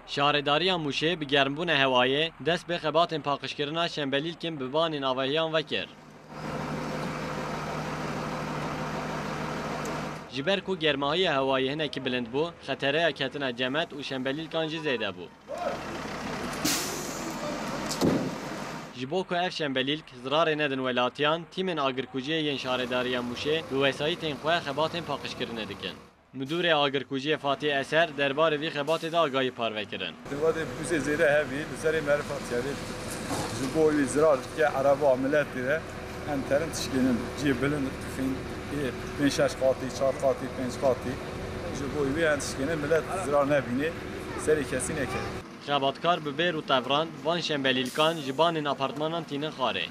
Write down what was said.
شهرداری موشه به گرمبون هوایی دست به خبات پاکشکرنا شنبلیل کم ببان آواییان وکر. جبر کو گرماهای هوایی هنکی بلند بو خطره کتنا جمعت و شنبلیل کانجی زیده بو. جبو کو اف شنبلیل زرار ندن ولاتیان تیمن آگرکوجی ین شهرداری موشه به وسایت انخواه خبات پاکشکرنه دکن. مدور آگرکوجی فاتی اثر دربار وی خبات دا آگاهی پارو کردن. دواد بوز زیره هوی بسری معرفت یاری جبوی زرار که عربا عملت دیره انترن تشکیلن جیبلن فین بنشش قاطی چهار قاطی پنج قاطی جبوی وی تشکیلن ملت زرار نبینه سری کسی نکرد. خباتکار به بیر و تفران وان شنبلیل کان جبان این آپارتمانان تینن خاره.